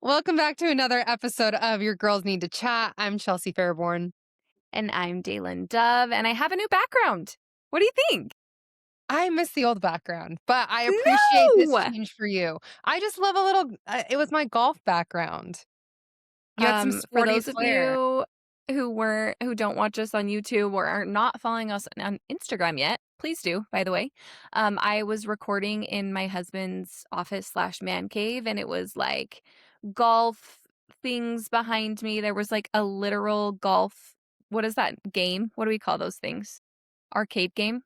Welcome back to another episode of Your Girls Need to Chat. I'm Chelsea Fairborn. And I'm Dalen Dove, and I have a new background. What do you think? I miss the old background, but I appreciate this No! change for you. I just love a little, it was my golf background. You had some For sporty those of flair. you who don't watch us on YouTube or are not following us on Instagram yet, please do, by the way. I was recording in my husband's office slash man cave, and it was like golf things behind me. There was like a literal golf. What is that game? What do we call those things? Arcade game?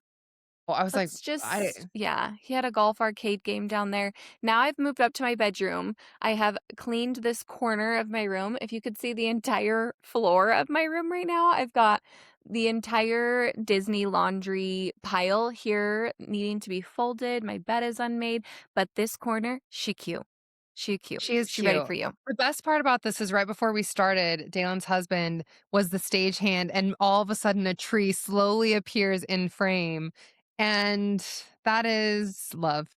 Well, I was like, Let's I, just yeah, he had a golf arcade game down there. Now I've moved up to my bedroom. I have cleaned this corner of my room. If you could see the entire floor of my room right now, I've got the entire Disney laundry pile here needing to be folded. My bed is unmade, but this corner, she cute. She cute. she is She ready cute. for you. The best part about this is right before we started, Dalen's husband was the stagehand, and all of a sudden a tree slowly appears in frame. And that is love.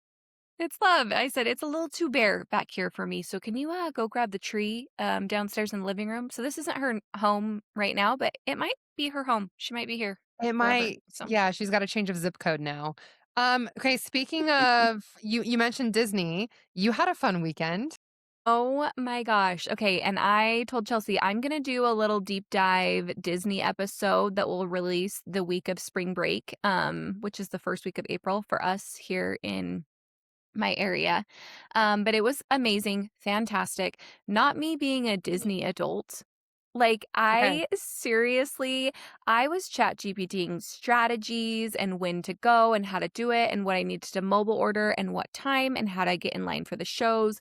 It's love. I said it's a little too bare back here for me. So can you go grab the tree downstairs in the living room? So this isn't her home right now, but it might be her home. She might be here It forever. might, So yeah, she's got a change of zip code now. Okay, speaking of you mentioned Disney. You had a fun weekend. oh my gosh. Okay, and I told Chelsea I'm gonna do a little deep dive Disney episode that will release the week of spring break, which is the first week of April for us here in my area. But it was amazing, fantastic. Not me being a Disney adult. Like, Okay. I was chat GPTing strategies and when to go and how to do it and what I needed to mobile order and what time and how to get in line for the shows.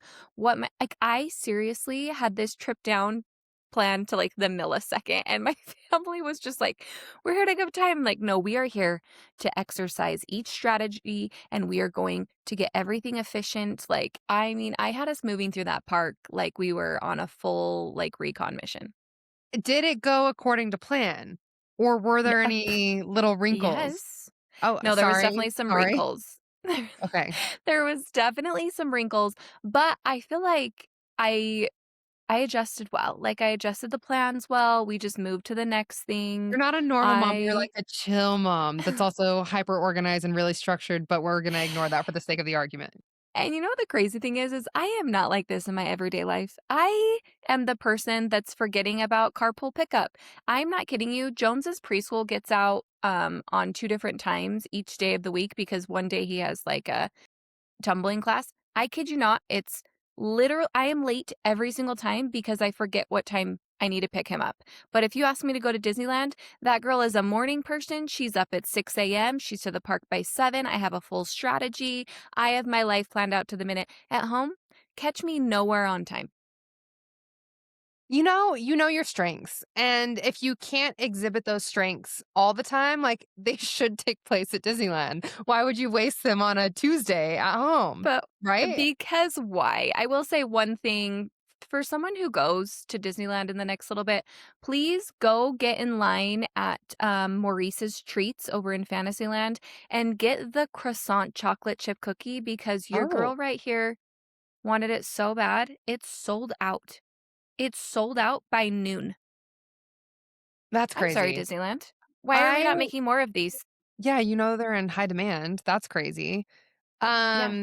I seriously had this trip down planned to like the millisecond. And my family was just like, we're here to give time. Like, no, we are here to exercise each strategy and we are going to get everything efficient. Like, I mean, I had us moving through that park like we were on a full like recon mission. Did it go according to plan? Or were N there any little wrinkles? Yes. Oh, No, there was sorry. definitely some Sorry. wrinkles. Okay. There was definitely some wrinkles, but I feel like I I adjusted well. Like, I adjusted the plans well, we just moved to the next thing. You're not a normal mom, you're I like a chill mom that's also hyper organized and really structured, but we're gonna ignore that for the sake of the argument. And you know what the crazy thing is I am not like this in my everyday life. I am the person that's forgetting about carpool pickup. I'm not kidding you. Jones's preschool gets out on 2 different times each day of the week because one day he has like a tumbling class. I kid you not, it's literal I am late every single time because I forget what time I need to pick him up. But if you ask me to go to Disneyland, that girl is a morning person. She's up at 6 a.m. She's to the park by 7. I have a full strategy. I have my life planned out to the minute. At home, catch me nowhere on time. You know your strengths, and if you can't exhibit those strengths all the time, like, they should take place at Disneyland. Why would you waste them on a Tuesday at home, But right? because why? I will say one thing for someone who goes to Disneyland in the next little bit, please go get in line at Maurice's Treats over in Fantasyland and get the croissant chocolate chip cookie because your Oh, girl right here wanted it so bad. It's sold out. It's sold out by noon. that's I'm sorry, crazy. Disneyland. Why are we I not making more of these? Yeah, they're in high demand. That's crazy. Yeah.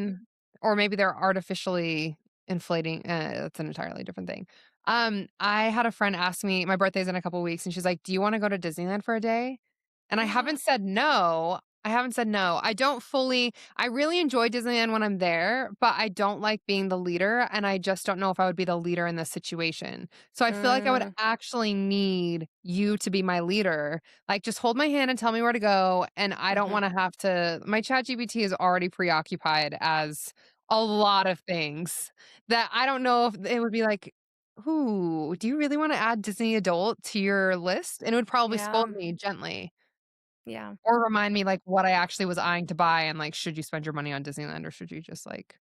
Or maybe they're artificially inflating. That's an entirely different thing. I had a friend ask me, my birthday's in a couple weeks, and she's like, "Do you want to go to Disneyland for a day?" And I haven't said no. I haven't said no. I really enjoy Disneyland when I'm there, but I don't like being the leader. And I just don't know if I would be the leader in this situation. So I feel like I would Mm, actually need you to be my leader. Like, just hold my hand and tell me where to go. And I don't mhm. want to have to, my chat GPT is already preoccupied as a lot of things that I don't know if it would be like, "Ooh, do you really want to add Disney adult to your list?" And it would probably Yeah. scold me gently. Yeah. Or remind me, like, what I actually was eyeing to buy and, like, should you spend your money on Disneyland or should you just, like,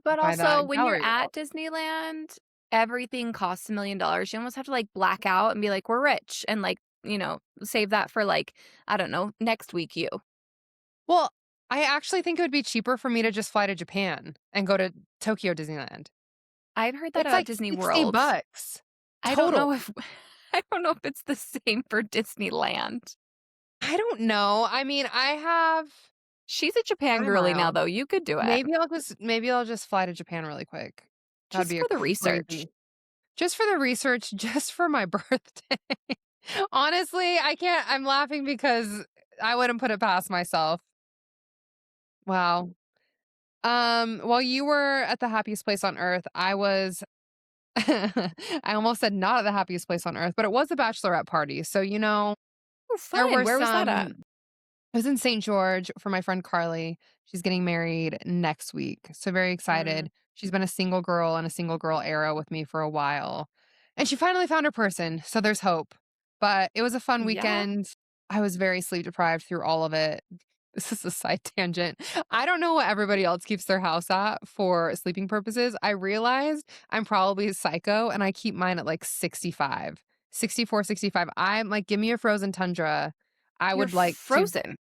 But buy also, that when you're gallery at wall? Disneyland, everything costs $1,000,000. You almost have to, like, black out and be like, "We're rich," and, like, save that for, like, I don't know, next week you. Well, I actually think it would be cheaper for me to just fly to Japan and go to Tokyo Disneyland. I've heard that It's about like Disney 60 World. bucks I don't total. know if I don't know if it's the same for Disneyland. I don't know. I mean, I have She's a Japan Prime girly now, Miles. though. You could do it. Maybe I'll just fly to Japan really quick. That'd Just be a for the research. crazy just for the research, just for my birthday. Honestly, I'm laughing because I wouldn't put it past myself. Wow. While you were at the happiest place on earth, I was I almost said not at the happiest place on earth, but it was a bachelorette party. So, Oh, there fun. were Where was that at? I was in St. George for my friend Carly. She's getting married next week. So very Mm, excited. She's been a single girl in a single girl era with me for a while. And she finally found her person. So there's hope. But it was a fun yeah. weekend. I was very sleep deprived through all of it. This is a side tangent. I don't know what everybody else keeps their house at for sleeping purposes. I realized I'm probably a psycho and I keep mine at like 65, 64, 65. I'm like, give me a frozen tundra. I You're would like to frozen.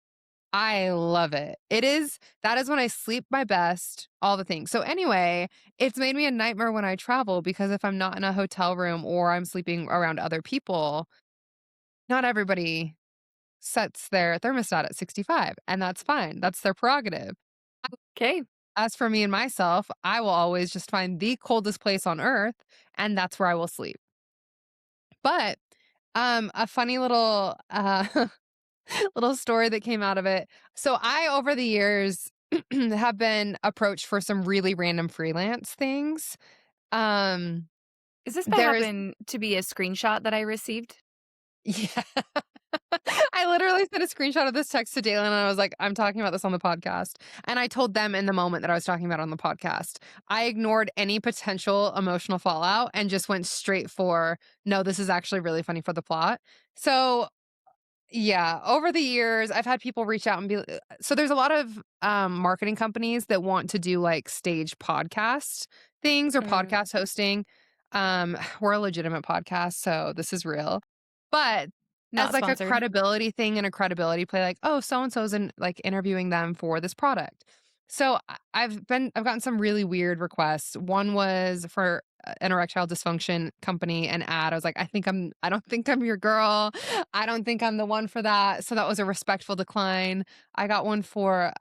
I love it. That is when I sleep my best, all the things. So anyway, it's made me a nightmare when I travel because if I'm not in a hotel room or I'm sleeping around other people, not everybody sets their thermostat at 65, and that's fine. That's their prerogative. Okay. As for me and myself, I will always just find the coldest place on earth, and that's where I will sleep. But a funny little little story that came out of it. So I, over the years, have been approached for some really random freelance things. Um, Is this by there is, happen to be a screenshot that I received? yeah. I literally sent a screenshot of this text to Dalen and I was like, I'm talking about this on the podcast. And I told them in the moment that I was talking about it on the podcast. I ignored any potential emotional fallout and just went straight for, no, this is actually really funny for the plot. So yeah, over the years, I've had people reach out and so there's a lot of marketing companies that want to do like stage podcast things or Mm, podcast hosting. We're a legitimate podcast, so this is real. But as not like a sponsored. credibility thing and a credibility play, like, oh, so and so's in like interviewing them for this product. So I've gotten some really weird requests. One was for an erectile dysfunction company, an ad. I was like, I don't think I'm your girl. I don't think I'm the one for that. So that was a respectful decline. I got one for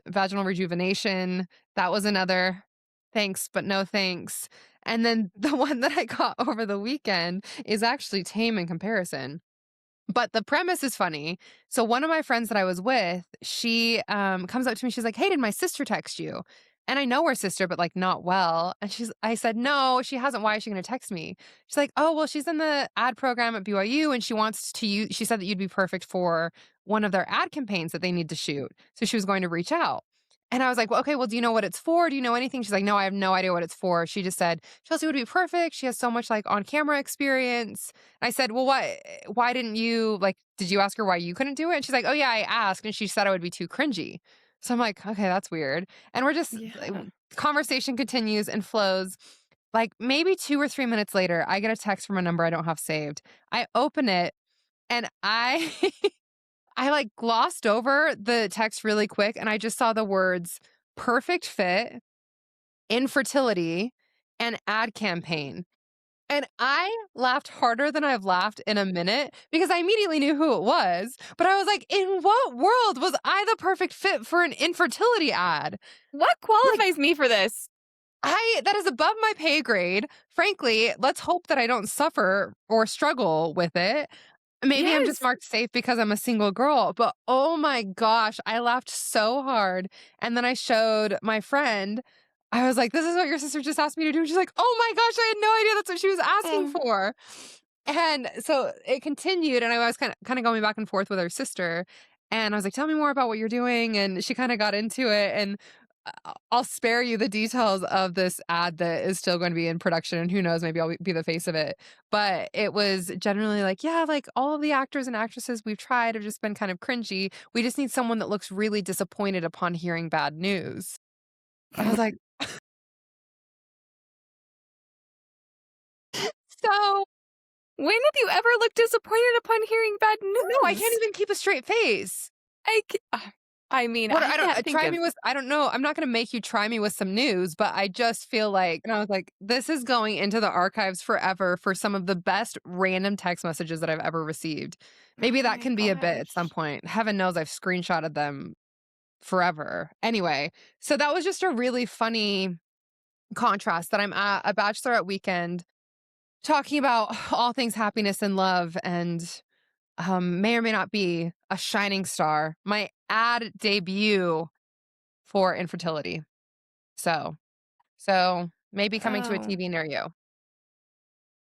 vaginal rejuvenation. That was another thanks, but no thanks. And then the one that I got over the weekend is actually tame in comparison. But the premise is funny. So one of my friends that I was with, she comes up to me. She's like, "Hey, did my sister text you?" And I know her sister, but like not well. And I said, "No, she hasn't. Why is she going to text me?" She's like, "Oh, well, she's in the ad program at BYU, and she wants to use. She said that you'd be perfect for one of their ad campaigns that they need to shoot. So she was going to reach out." And I was like, well, okay, well, do you know what it's for? Do you know anything? She's like, no, I have no idea what it's for. She just said, Chelsea would be perfect. She has so much like on camera experience. I said, "Well, why didn't you like did you ask her why you couldn't do it?" And she's like, "Oh yeah, I asked and she said I would be too cringy." So I'm like, "Okay, that's weird." And we're just like, Yeah. conversation continues and flows. Like maybe 2 or 3 minutes later, I get a text from a number I don't have saved. I open it and I I like glossed over the text really quick and I just saw the words perfect fit, infertility, and ad campaign. And I laughed harder than I've laughed in a minute because I immediately knew who it was. But I was like, in what world was I the perfect fit for an infertility ad? What Like, qualifies me for this? that is above my pay grade. Frankly, let's hope that I don't suffer or struggle with it. Maybe I'm just Yes. marked safe because I'm a single girl, but oh my gosh, I laughed so hard. And then I showed my friend, I was like, this is what your sister just asked me to do. She's like, oh my gosh, I had no idea that's what she was asking Oh, for. And so it continued, and I was kind of going back and forth with her sister. And I was like, tell me more about what you're doing. And she kind of got into it. And I'll spare you the details of this ad that is still going to be in production. And who knows, maybe I'll be the face of it. But it was generally like, yeah, like all of the actors and actresses we've tried have just been kind of cringy. We just need someone that looks really disappointed upon hearing bad news. I was like, so when have you ever looked disappointed upon hearing bad no, I can't news? even keep a straight face. I c I mean, What I I don't can't think try of me with I don't know, I'm not gonna make you try me with some news, but I just feel like and I was like, "This is going into the archives forever for some of the best random text messages that I've ever received." Maybe oh that my can be a bit at some gosh. point. Heaven knows I've screenshotted them forever. Anyway, so that was just a really funny contrast that I'm at a bachelorette weekend talking about all things happiness and love and may or may not be a shining star. My ad debut for infertility. So maybe coming to a Oh. TV near you.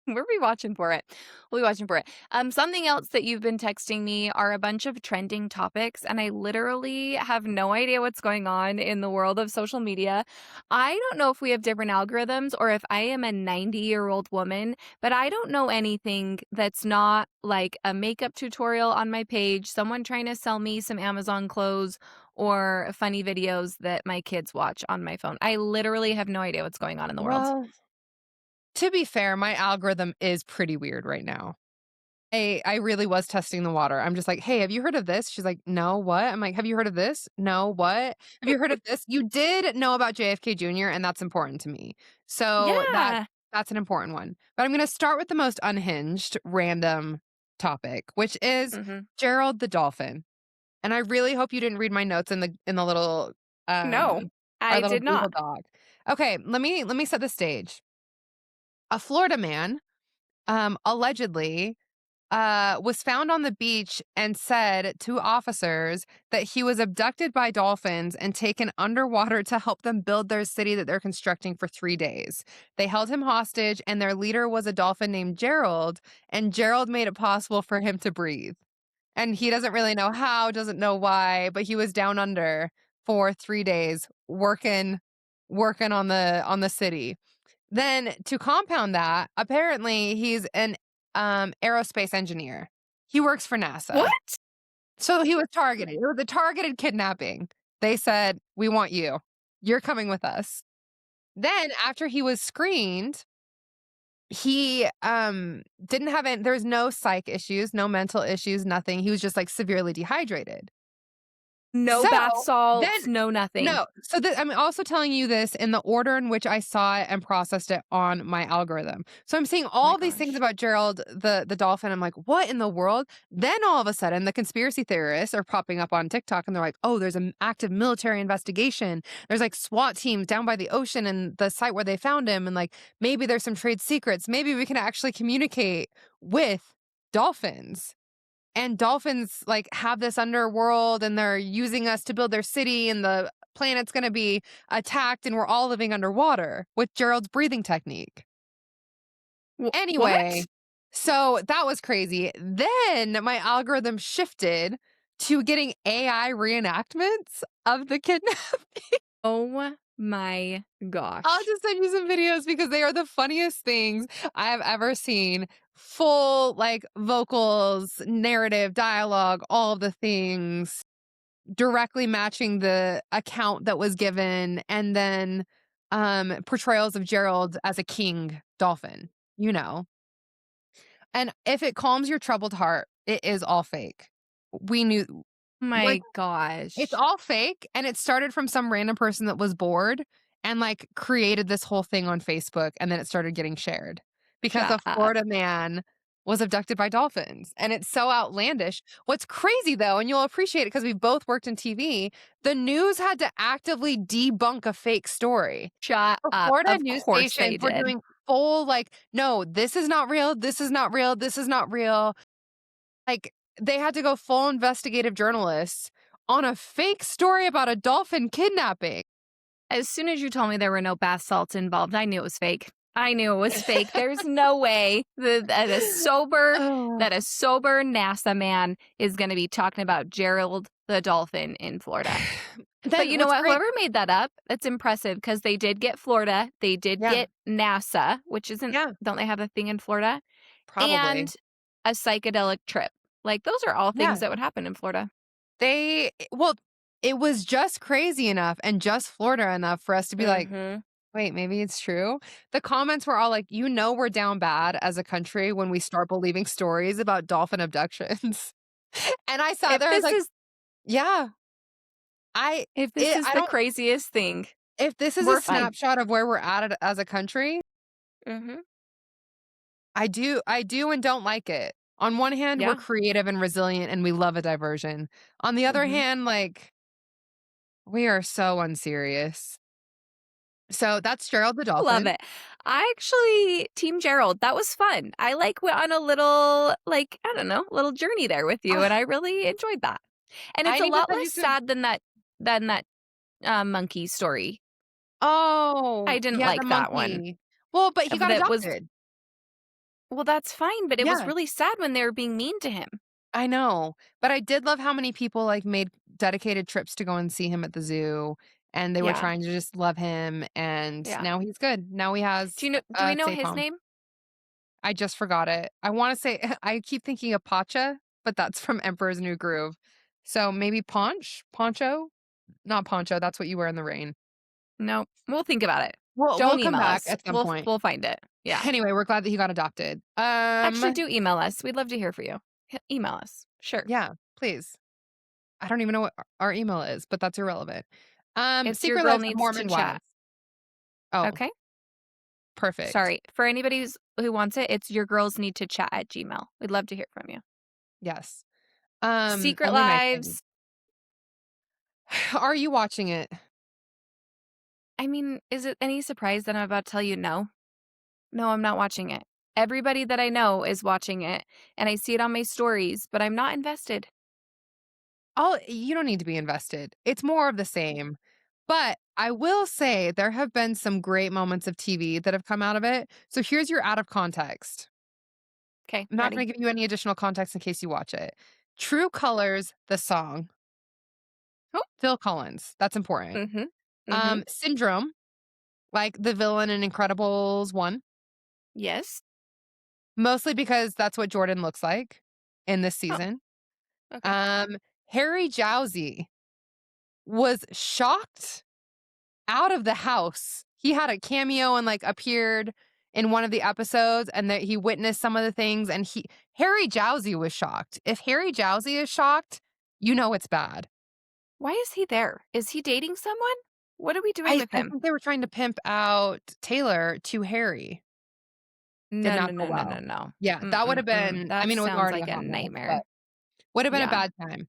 We'll be watching for it. We'll be watching for it. Something else that you've been texting me are a bunch of trending topics, and I literally have no idea what's going on in the world of social media. I don't know if we have different algorithms or if I am a 90-year-old woman, but I don't know anything that's not like a makeup tutorial on my page, someone trying to sell me some Amazon clothes, or funny videos that my kids watch on my phone. I literally have no idea what's going on in the world. Well, to be fair, my algorithm is pretty weird right now. I really was testing the water. I'm just like, "Hey, have you heard of this?" She's like, "No, what?" I'm like, "Have you heard of this?" "No, what?" "Have you heard of this?" You did know about JFK Jr., and that's important to me. So Yeah. that's an important one. But I'm gonna start with the most unhinged random topic, which is Mhm. Gerald the Dolphin. And I really hope you didn't read my notes in the little, No, our I little did Google not. Doc. Okay, let me set the stage. A Florida man, allegedly, was found on the beach and said to officers that he was abducted by dolphins and taken underwater to help them build their city that they're constructing for 3 days. They held him hostage, and their leader was a dolphin named Gerald, and Gerald made it possible for him to breathe. And he doesn't really know how, doesn't know why, but he was down under for 3 days working on the city. Then to compound that, apparently he's an, aerospace engineer. He works for NASA. What? So he was targeted. It was a targeted kidnapping. They said, "We want you. You're coming with us." Then after he was screened, he, didn't have there was no psych issues, no mental issues, nothing. He was just, like, severely dehydrated. No So, bath then salts, no nothing. no. So I'm also telling you this in the order in which I saw it and processed it on my algorithm. So I'm seeing Oh my all these things gosh. about Gerald the dolphin. I'm like, what in the world? Then all of a sudden, the conspiracy theorists are popping up on TikTok and they're like, oh, there's an active military investigation. There's like SWAT teams down by the ocean and the site where they found him. And like maybe there's some trade secrets. Maybe we can actually communicate with dolphins. And dolphins, like, have this underworld, and they're using us to build their city, and the planet's gonna be attacked, and we're all living underwater with Gerald's breathing technique. What? Anyway, so that was crazy. Then my algorithm shifted to getting AI reenactments of the kidnap. Oh my I'll gosh. just send you some videos because they are the funniest things I have ever seen. Full, like, vocals, narrative, dialogue, all of the things directly matching the account that was given, and then, portrayals of Gerald as a king dolphin, you know? And if it calms your troubled heart, it is all fake. We knew like My it's gosh. all fake, and it started from some random person that was bored and, like, created this whole thing on Facebook, and then it started getting shared because Shut a up. Florida man was abducted by dolphins, and it's so outlandish. What's crazy, though, and you'll appreciate it because 'cause we've both worked in TV, the news had to actively debunk a fake story. Shut The up. Florida Of news course they stations were did. doing full, like, "No, this is not real, this is not real, this is not real." Like, they had to go full investigative journalists on a fake story about a dolphin kidnapping. As soon as you told me there were no bath salts involved, I knew it was fake. I knew it was fake. There's no way Oh. that a sober NASA man is gonna be talking about Gerald the dolphin in Florida. But Then you know what's what? great Whoever made that up, that's impressive because they did get Florida, they did yeah, get NASA, which isn't yeah, don't they have a thing in Florida? probably. And a psychedelic trip. Like, those are all things Yeah. that would happen in Florida. Well, it was just crazy enough and just Florida enough for us to be like, Mhm. "Wait, maybe it's true?" The comments were all like, "You know we're down bad as a country when we start believing stories about dolphin abductions." And I sat If there, I was this like, is "Yeah." If this is I the don't craziest thing, if this is a we're fine. snapshot of where we're at as a country, Mhm. I do and don't like it. On one hand, we're Yeah. creative and resilient and we love a diversion. On the other Mhm. hand, like, we are so unserious. So that's Gerald the Love Dolphin. it. I actually team Gerald. That was fun. I, like, went on a little, like, I don't know, little journey there with you, and Ah, I really enjoyed that. And it's I a need to lot send less you some. sad than that, monkey story. I Oh, didn't yeah, the like that one. monkey. Well, but he got That was adopted. well, that's fine, but it was Yeah, really sad when they were being mean to him. I know. But I did love how many people, like, made dedicated trips to go and see him at the zoo, and they were Yeah, trying to just love him, and yeah. now he's good. Now he has Do we a know safe his home. name? I just forgot it. I wanna say I keep thinking of Pacha, but that's from Emperor's New Groove. So maybe Poncho? Not poncho, that's what you wear in the rain. No, we'll think about it. We'll Don't come email back us. at some point. We'll find it. Yeah. Anyway, we're glad that he got adopted. Actually, do email us. We'd love to hear from you. Email us. Sure. Yeah, please. I don't even know what our email is, but that's irrelevant. It's your Secret girl Lives of needs to Mormon chat. Wives. Oh, Okay? perfect. Sorry. For anybody who wants it, it's your girls need to chat at Gmail. We'd love to hear from you. Yes. Secret Only nice things. Lives. Are you watching it? I mean, is it any surprise that I'm about to tell you no? No, I'm not watching it. Everybody that I know is watching it, and I see it on my stories, but I'm not invested. You don't need to be invested. It's more of the same. But I will say there have been some great moments of TV that have come out of it. So here's your out of context. Okay, I'm not ready? going to give you any additional context in case you watch it. True Colors, the song, Oh. Phil Collins. That's important. Mhm. Mhm. Syndrome, like the villain in Incredibles 1, Yes. mostly because that's what Jordan looks like in this Oh, season. okay. Um, Harry Jowsey was shocked out of the house. He had a cameo and, like, appeared in one of the episodes and that he witnessed some of the things and Harry Jowsey was shocked. If Harry Jowsey is shocked, you know it's bad. Why is he there? Is he dating someone? What are we doing with I him? think they were trying to pimp out Taylor to Harry. Did No, no, not go no, no, no, well. no. Yeah, that would have Mm-mm-mm. been, I That mean, it was sounds already a like a hot mess, but nightmare. would have been a Yeah. bad time.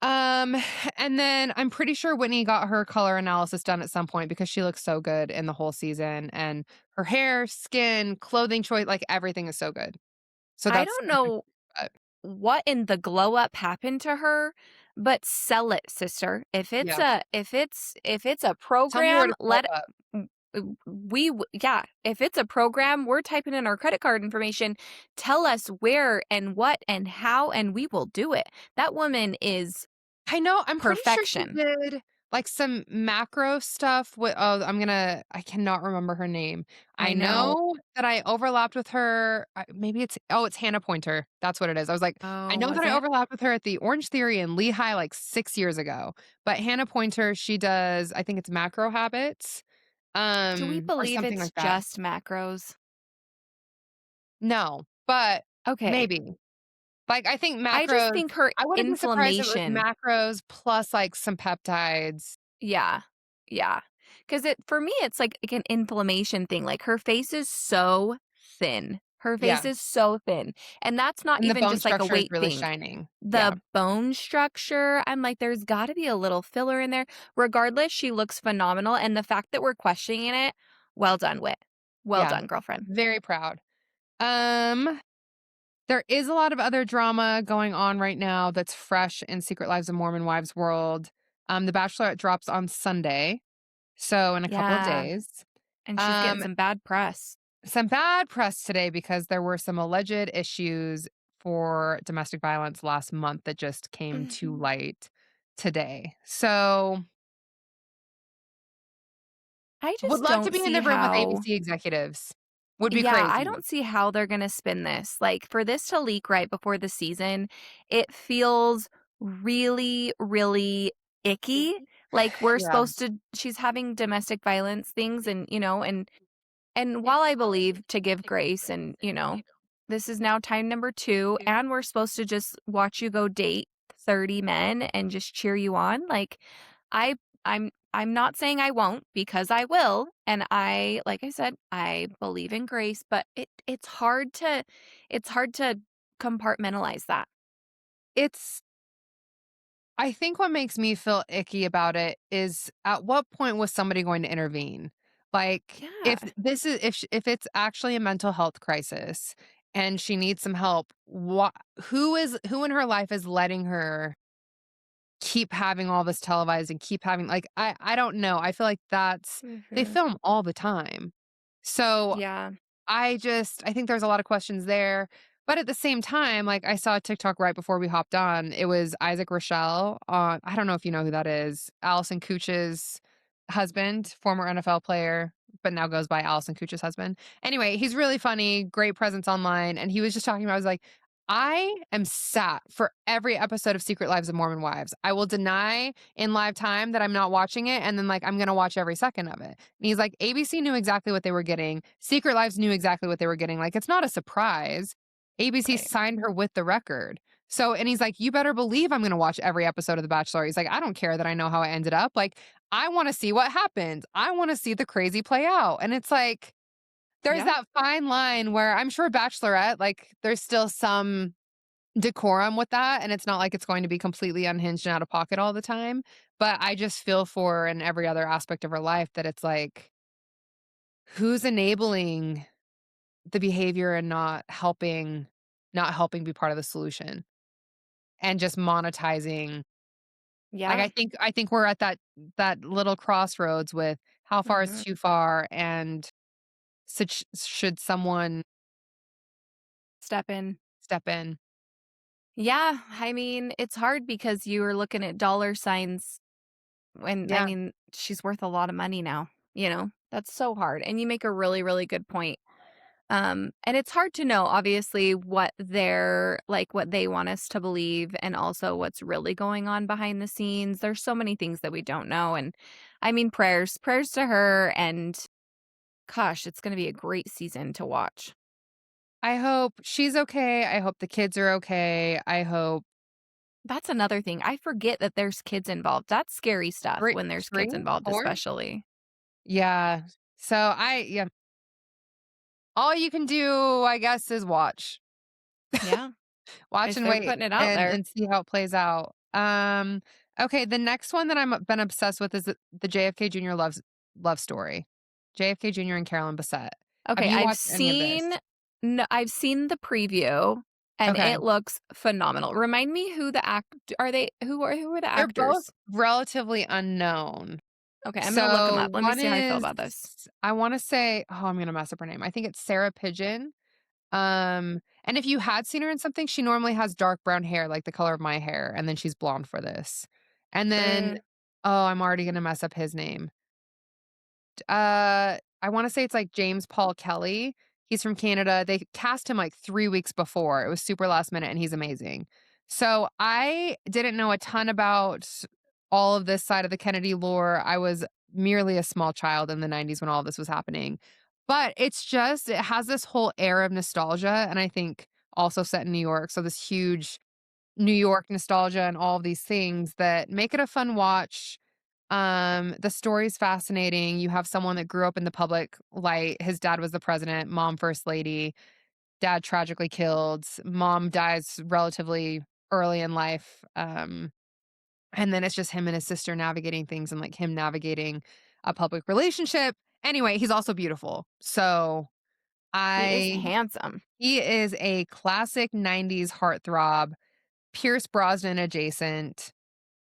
Um, and then I'm pretty sure Whitney got her color analysis done at some point because she looks so good in the whole season and her hair, skin, clothing choice, like everything is so good. So I that's don't different. know what in the glow up happened to her, but sell it, sister. Yeah. If it's a Tell me where program, to pull up. yeah, if it's a program, we're typing in our credit card information. Tell us where and what and how, and we will do it. That woman is I know, I'm pretty sure she perfection. did, like, some macro stuff with I cannot remember her name. I I know. know that I overlapped with her, maybe it's Hannah Pointer, that's what it is. I was like, I Oh, know was that I it? overlapped with her at the Orange Theory in Lehigh, like, 6 years ago, but Hannah Pointer, she does, I think it's Macro Habits, Do we or believe something it's like that. just macros? No, but Okay. maybe. Like, I think I just macros think her I wouldn't be surprised if it was inflammation. macros plus, like, some peptides. Yeah. Yeah. Because for me, it's like an inflammation thing. Like her face is so thin. Her face Yeah. is so thin. And that's not And the even bone just like a structure is weight really thing. shining. Yeah. The bone structure, I'm like, there's got to be a little filler in there. Regardless, she looks phenomenal. And the fact that we're questioning it, well done, Wit. Well Yeah. done, girlfriend. Very proud. Um, there is a lot of other drama going on right now that's fresh in Secret Lives of Mormon Wives world. The Bachelorette drops on Sunday, so in a couple of Yeah. days. And she's getting Um, some bad press. some bad press today because there were some alleged issues for domestic violence last month that just came to Mhm. light today. So, I would just love to don't be in see the room with how. ABC executives. Would be Yeah, I crazy. don't see how they're gonna spin this. Like, for this to leak right before the season, it feels really, really icky. Like, we're Yeah. supposed to she's having domestic violence things and, and while I believe to give grace and, this is now time number 2, and we're supposed to just watch you go date 30 men and just cheer you on. Like, I I'm not saying I won't because I will, and like I said, I believe in grace, but it's hard to compartmentalize that. It's I think what makes me feel icky about it is at what point was somebody going to intervene? Like Yeah. if it's actually a mental health crisis and she needs some help, who in her life is letting her keep having all this televised and keep having like I don't know. I feel like they Mhm. film all the time. So Yeah. I think there's a lot of questions there. But at the same time, like I saw a TikTok right before we hopped on. It was Isaac Rochelle on I don't know if you know who that is. Allison Cooch's husband, former NFL player, but now goes by Allison Cooch's husband. Anyway, he's really funny, great presence online. And he was just talking about, I was like, I am sat for every episode of Secret Lives of Mormon Wives. I will deny in live time that I'm not watching it, and then like I'm gonna watch every second of it. And he's like, ABC knew exactly what they were getting. Secret Lives knew exactly what they were getting. Like it's not a surprise. ABC Right. signed her with the record. So, and he's like, you better believe I'm gonna watch every episode of The Bachelor. He's like, I don't care that I know how it ended up. Like, I want to see what happened. I want to see the crazy play out. And it's like there's Yeah. that fine line where I'm sure Bachelorette, like there's still some decorum with that, and it's not like it's going to be completely unhinged and out of pocket all the time, but I just feel for in every other aspect of her life that it's like, who's enabling the behavior and not helping be part of the solution and just monetizing. Like, Yeah. I think we're at that little crossroads with how far is Mhm. too far and should someone Step in. step in? Yeah, I mean, it's hard because you are looking at dollar signs when I Yeah. mean, she's worth a lot of money now, you know? That's so hard, and you make a really, really good point. And it's hard to know, obviously, what they want us to believe and also what's really going on behind the scenes. There's so many things that we don't know, and I mean, prayers to her, and gosh, it's gonna be a great season to watch. I hope she's okay, I hope the kids are okay, I hope That's another thing. I forget that there's kids involved. That's scary stuff 3 when there's 3, kids involved, 4? especially. Yeah. So yeah, all you can do, I guess, is watch. Yeah, Watch if and they're wait putting it out and there. see how it plays out. Okay, the next one that I'm been obsessed with is the JFK Jr. love story. JFK Jr. and Carolyn Bessette. Have Okay, you watched any of this? I've seen the preview, and Okay. it looks phenomenal. Remind me who the act are they who are the They're both actors? relatively unknown. Okay, I'm gonna look them So up. Let me one see how I feel is about this. I wanna say oh, I'm gonna mess up her name. I think it's Sarah Pigeon. And if you had seen her in something, she normally has dark brown hair, like the color of my hair, and then she's blonde for this. And then Uh, oh, I'm already gonna mess up his name. I wanna say it's like James Paul Kelly. He's from Canada. They cast him like 3 weeks before. It was super last minute, and he's amazing. So, I didn't know a ton about all of this side of the Kennedy lore. I was merely a small child in the '90s when all this was happening. But it has this whole air of nostalgia, and I think also set in New York, so this huge New York nostalgia and all of these things that make it a fun watch. The story's fascinating. You have someone that grew up in the public light. His dad was the president, mom first lady, dad tragically killed, mom dies relatively early in life. And then it's just him and his sister navigating things and like him navigating a public relationship. Anyway, he's also beautiful. So he is I handsome. he is a classic 90s heartthrob, Pierce Brosnan adjacent.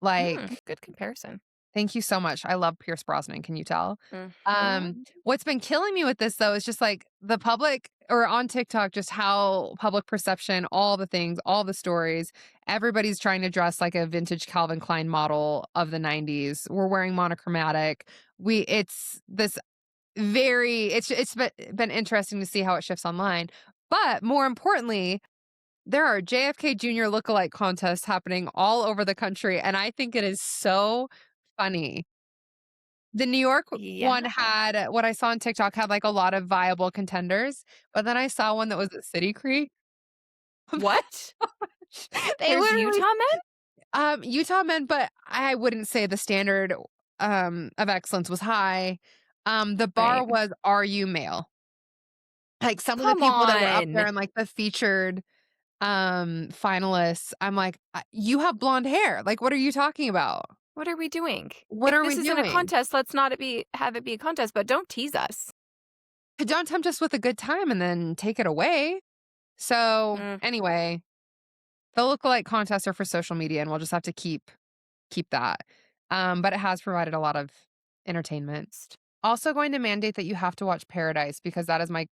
Like Good comparison. thank you so much. I love Pierce Brosnan, can you tell? Mhm. What's been killing me with this though is just like the public or on TikTok, just how public perception, all the things, all the stories, everybody's trying to dress like a vintage Calvin Klein model of the 90s. We're wearing monochromatic. It's this it's been interesting to see how it shifts online. But more importantly, there are JFK Jr. lookalike contests happening all over the country, and I think it is so funny. The New York one Yeah. had what I saw on TikTok had, like, a lot of viable contenders, but then I saw one that was at City Creek. What? They There's literally Utah men? Utah men, but I wouldn't say the standard, of excellence was high. The bar Right. was, "Are you male?" Like, some of the Come people that were up there on. and, like, the featured, finalists, I'm like, You have blonde hair, like, what are you talking about? What are we doing? What If are we this isn't a doing? contest, let's not have it be a contest, but don't tease us. Don't tempt us with a good time and then take it away." So, Mm. anyway, the lookalike contests are for social media, and we'll just have to keep that. But it has provided a lot of entertainment. Also going to mandate that you have to watch Paradise because that is my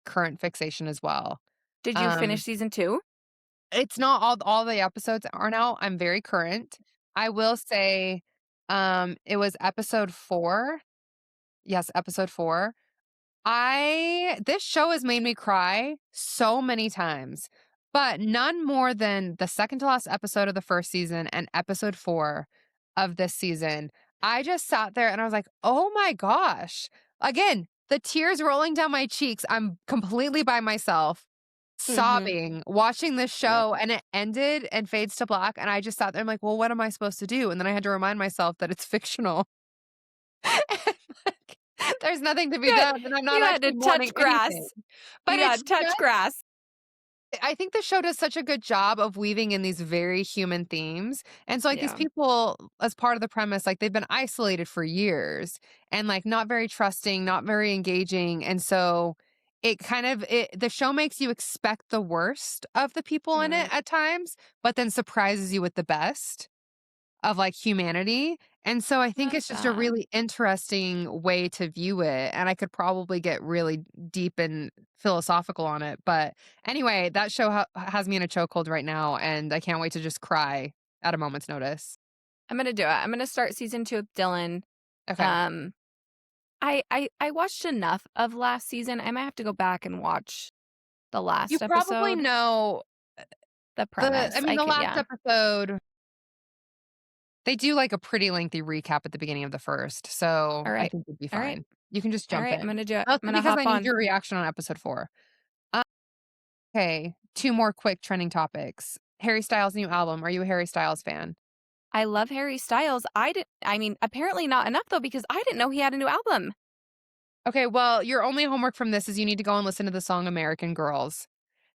current fixation as well. Did you finish Um, season 2? it's not all the episodes aren't out. I'm very current. I will say, it was episode 4. Yes, episode 4. I This show has made me cry so many times, but none more than the second to last episode of the first season and episode 4 of this season. I just sat there and I was like, "Oh my gosh." Again, the tears rolling down my cheeks. I'm completely by myself, Mhm. sobbing, watching this Yep. show, and it ended and fades to black, and I just sat there, I'm like, "Well, what am I supposed to do?" And then I had to remind myself that it's fictional. And, like, there's nothing to be You had done, and I'm not you had to actually mourning touch anything. grass. But You it's gotta touch just grass. I think the show does such a good job of weaving in these very human themes, and so, like, these Yeah. people, as part of the premise, like, they've been isolated for years and, like, not very trusting, not very engaging, and so the show makes you expect the worst of the people in Mm. it at times, but then surprises you with the best of, like, humanity, and so I think Love it's just a that. really interesting way to view it, and I could probably get really deep and philosophical on it, but anyway, that show has me in a chokehold right now, and I can't wait to just cry at a moment's notice. I'm gonna do it. I'm gonna start season 2 with Dylan. Okay. Um, I watched enough of last season. I might have to go back and watch the You last probably episode. know The premise. the I could last yeah. episode, they do, like, a pretty lengthy recap at the beginning of the first, so I Alright. think you'll be Alright. fine. You can just jump Alright, I'm in. gonna do it. I'm Mostly gonna because hop I need on. your reaction on episode 4. Okay, 2 more quick trending topics. Harry Styles' new album. Are you a Harry Styles fan? I love Harry Styles. I mean, apparently not enough though because I didn't know he had a new album. Okay, well, your only homework from this is you need to go and listen to the song American Girls.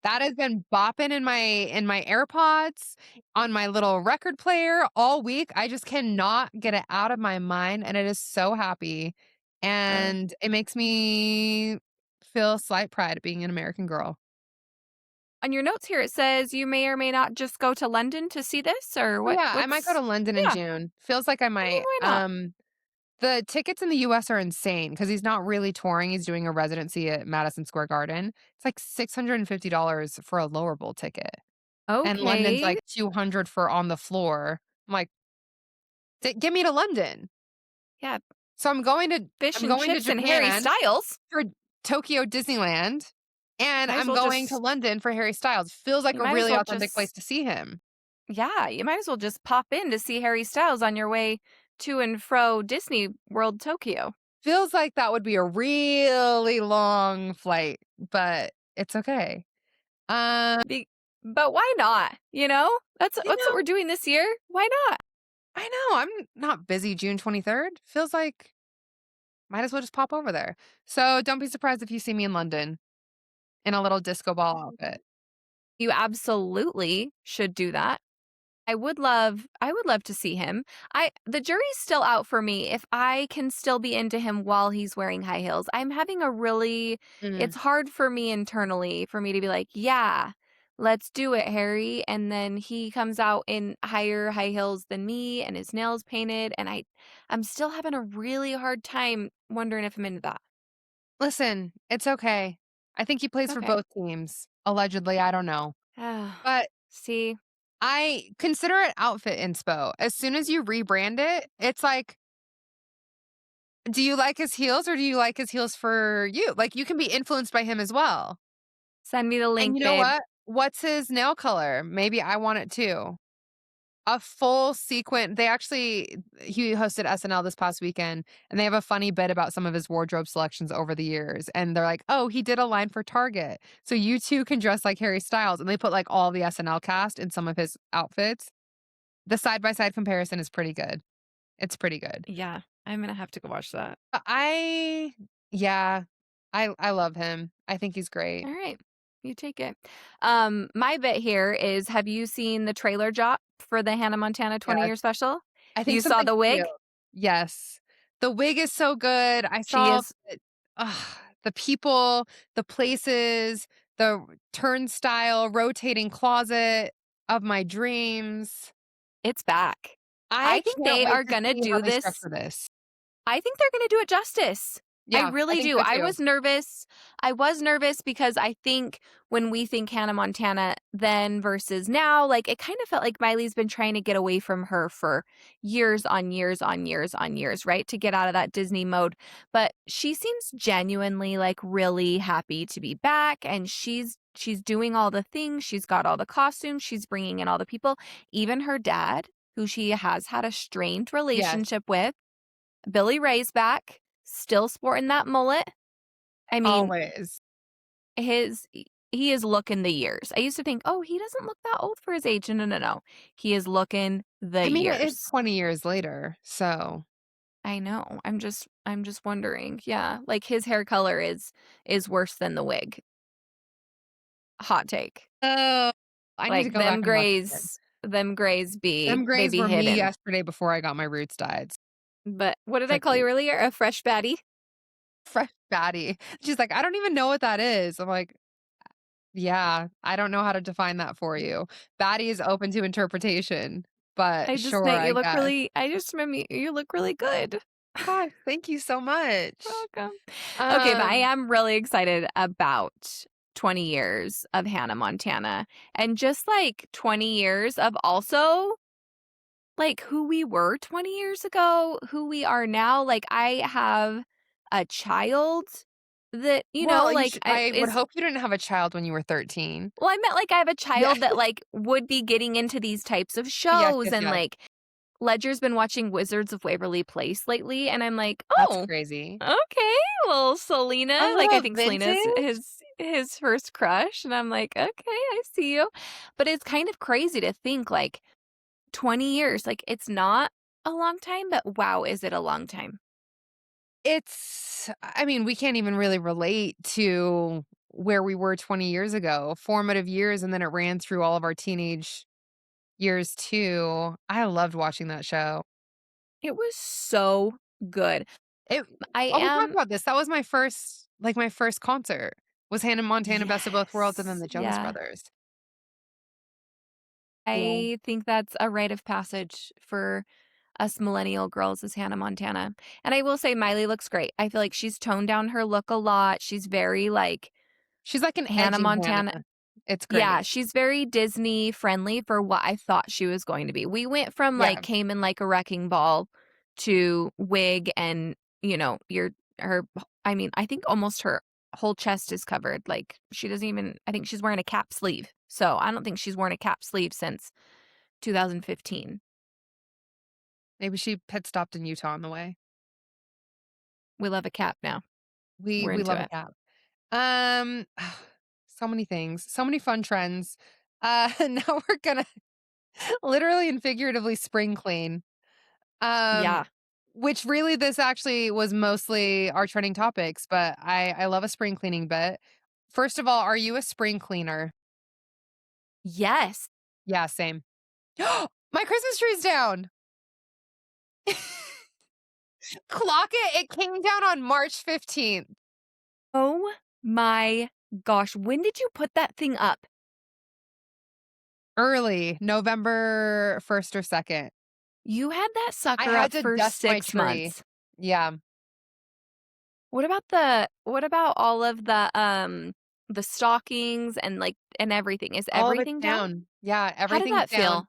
That has been bopping in my AirPods, on my little record player all week. I just cannot get it out of my mind, and it is so happy, Uh, and it makes me feel slight pride at being an American girl. on your notes here it says you may or may not just go to London to see this or Oh, what yeah, I might go to what's London in yeah, June. Feels like I I mean, might. why not? The tickets in the US are insane because he's not really touring, he's doing a residency at Madison Square Garden. It's like $650 for a lower bowl ticket, and London's Okay. like 200 for on the floor. I'm like, Get me to London." Yeah, So fish I'm and going to chips and Harry Japan Styles. for Tokyo Disneyland, and Might as I'm well going to just London for Harry Styles. Feels like you a might as really well authentic place just to see him. yeah, you might as well just pop in to see Harry Styles on your way to and fro Disney World Tokyo. Feels like that would be a really long flight, but it's okay. Um, Be but why not? You know? you That's what know we're doing this year. Why not? I know, I'm not busy June 23rd. Feels like might as well just pop over there. So don't be surprised if you see me in London in a little disco ball outfit. You absolutely should do that. I would love to see him. I the jury's still out for me if I can still be into him while he's wearing high heels. I'm having a really Mm. it's hard for me internally for me to be like, "Yeah, let's do it, Harry." And then he comes out in higher high heels than me and his nails painted and I'm still having a really hard time wondering if I'm into that. Listen, it's okay. I think he plays for Okay. both teams. Allegedly, I don't know. Ah, But see, I consider it outfit inspo. As soon as you rebrand it, it's like, do you like his heels or do you like his heels for you? Like, you can be influenced by him as well. send me the And link, you know babe. what? What's his nail color? Maybe I want it too. A full sequin he hosted SNL this past weekend, and they have a funny bit about some of his wardrobe selections over the years, and they're like, "Oh, he did a line for Target, so you too can dress like Harry Styles," and they put, like, all the SNL cast in some of his outfits. The side-by-side comparison is pretty good. It's pretty good. Yeah, I'm gonna have to go watch that. I yeah, I love him. I think he's great. All right, you take it. My bit here is, have you seen the trailer drop for the Hannah Montana 20-year Yes. special? I think You saw something the cute. wig? Yes. The wig is so good. I She saw is it the people, the places, the turnstile, rotating closet of my dreams. it's back. I I think can't they wait are to gonna see how do they this. structure this. I think they're gonna do it justice. I Yeah, I really think do. so I too. was nervous. I was nervous because I think when we think Hannah Montana then versus now, like, it kind of felt like Miley's been trying to get away from her for years on years on years on years, right? To get out of that Disney mode. But she seems genuinely, like, really happy to be back, and she's doing all the things. She's got all the costumes. She's bringing in all the people. Even her dad, who she has had a strained Yes, relationship with, Billy Ray's back, still sporting that mullet. I mean, always. his he is looking the years. I used to think, "Oh, he doesn't look that old for his age." No, no, no. He is looking the I mean, it is years. 20 years later, so I know. I'm just wondering. Yeah, like his hair color is worse than the wig. Hot take. oh, I need to Like go back and watch it again. them grays Them they grays be were me hidden. yesterday before I got my roots dyed. But what did I call you Tricky. earlier? A fresh baddie? Fresh baddie. She's like, "I don't even know what that is." I'm like, "Yeah, I don't know how to define that for you." Baddie is open to interpretation, but I just sure, meant I you look guess. really I just meant you look really good. Gosh, thank you so much. Welcome. Okay, but I Um, am really excited about 20 years of Hannah Montana and just like 20 years of also like who we were 20 years ago, who we are now. Like I have a child that, well, you like should I would is hope you didn't have a child when you were 13. well, I meant like I have a Yeah. child that like would be getting into these types of Yes, shows yes, and yes. like Ledger's been watching Wizards of Waverly Place lately and I'm like, That's "Oh, crazy. okay, little Selena." A Like, I little think Selena's vintage? his first crush, and I'm like, "Okay, I see you." But it's kind of crazy to think, like, 20 years, like, it's not a long time, but wow, is it a long time. I mean, we can't even really relate to where we were 20 years ago, formative years, and then it ran through all of our teenage years too. I loved watching that show. It was so good. It I we talked am about this. That was my first concert was Hannah Montana Best of Both Worlds and then Yes, the Jonas yeah. Brothers. Yeah. I think that's a rite of passage for us millennial girls is Hannah Montana. And I will say Miley looks great. I feel like she's toned down her look a lot. She's very, like, She's like an Hannah edgy Montana. Hannah. It's Yeah, great. she's very Disney friendly for what I thought she was going to be. We went from, like, Yeah. came in like a wrecking ball to wig and, your her I mean, I think almost her whole chest is covered, like, she doesn't even I think she's wearing a cap sleeve. So, I don't think she's worn a cap sleeve since 2015. Maybe she pit stopped in Utah on the way. We love a cap now. We're We into love a it. cat. Um, so many things, so many fun trends. Now we're gonna literally and figuratively spring clean. Um, Yeah. which really this actually was mostly our trending topics, but I love a spring cleaning bit. First of all, are you a spring cleaner? Yes. Yeah, same. My Christmas tree's down. Clock it. It came down on March 15th. Oh my gosh, when did you put that thing up? Early, November 1st or 2nd. You had that I sucker had up to for dust my 6 tree. months. Yeah. What about all of the stockings and, like and everything? Is All of it's everything down? down. Yeah, How did everything's that down. feel?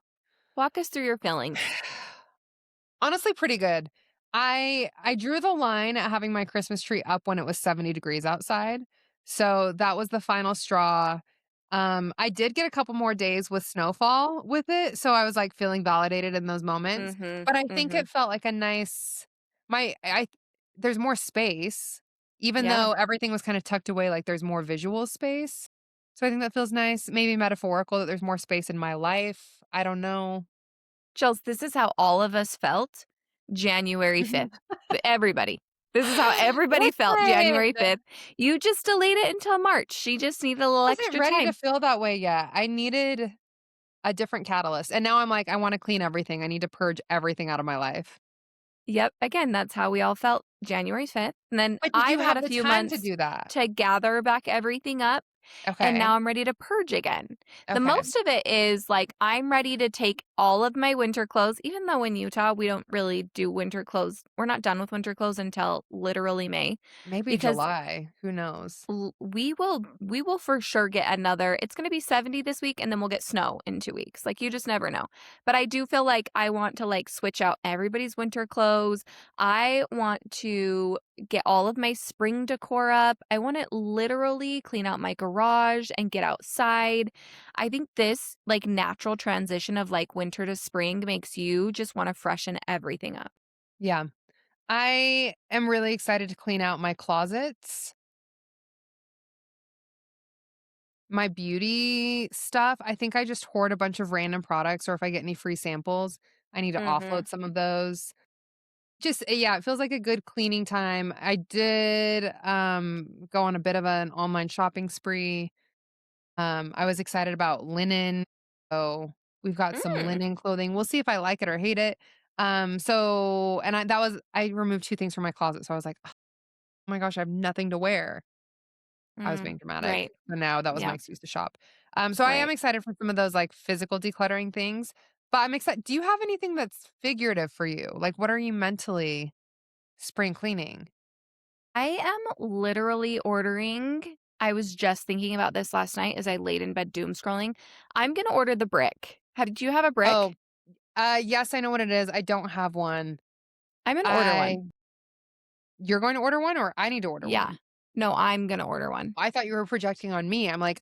Walk us through your feelings. Honestly, pretty good. I drew the line at having my Christmas tree up when it was 70 degrees outside. So that was the final straw. I did get a couple more days with snowfall with it, so I was like feeling validated in those moments. Mhm, But I think mhm. it felt like a nice my I there's more space even Yeah. though everything was kind of tucked away like there's more visual space. So I think that feels nice, maybe metaphorical that there's more space in my life. I don't know. Jules, this is how all of us felt January 5th. Everybody. This is how everybody felt January Listen, 5th. You just delayed it until March. She just needed a little I wasn't extra ready to time. feel that way yet. I needed a different catalyst, and now I'm like, I wanna clean everything. I need to purge everything out of my life. Yep, again, that's how we all felt January 5th, and then But did you I've had have a the few time to months do that? to gather back everything up, and now Okay, I'm ready to purge again. The okay. most of it is, like, I'm ready to take all of my winter clothes, even though in Utah, we don't really do winter clothes. We're not done with winter clothes until literally May, Maybe because July, who knows? we will for sure get another. It's going to be 70 this week, and then we'll get snow in 2 weeks. Like, you just never know. But I do feel like I want to, like, switch out everybody's winter clothes. I want to get all of my spring decor up. I want to literally clean out my garage and get outside. I think this, like, natural transition of, like, winter to spring makes you just want to freshen everything up. Yeah. I am really excited to clean out my closets, my beauty stuff. I think I just hoard a bunch of random products, or if I get any free samples, I need to Mhm. offload some of those. Just yeah, it feels like a good cleaning time. I did go on a bit of an online shopping spree. I was excited about linen. So we've got some Mm. linen clothing. We'll see if I like it or hate it. So and I removed 2 things from my closet. So I was like, "Oh my gosh, I have nothing to wear." I was Mm. being dramatic, Right. but now that was my Yeah. excuse to shop. So I am Right. excited for some of those, like, physical decluttering things, but I'm excited. Do you have anything that's figurative for you? Like, what are you mentally spring cleaning? I am literally ordering. I was just thinking about this last night as I laid in bed doom scrolling. I'm gonna order the brick. Do you have a Oh, brick? yes, I know what it is. I don't have one. I'm gonna order I one. You're going to order one or I need to order Yeah. one? No, I'm gonna order one. I thought you were projecting on me. I'm like,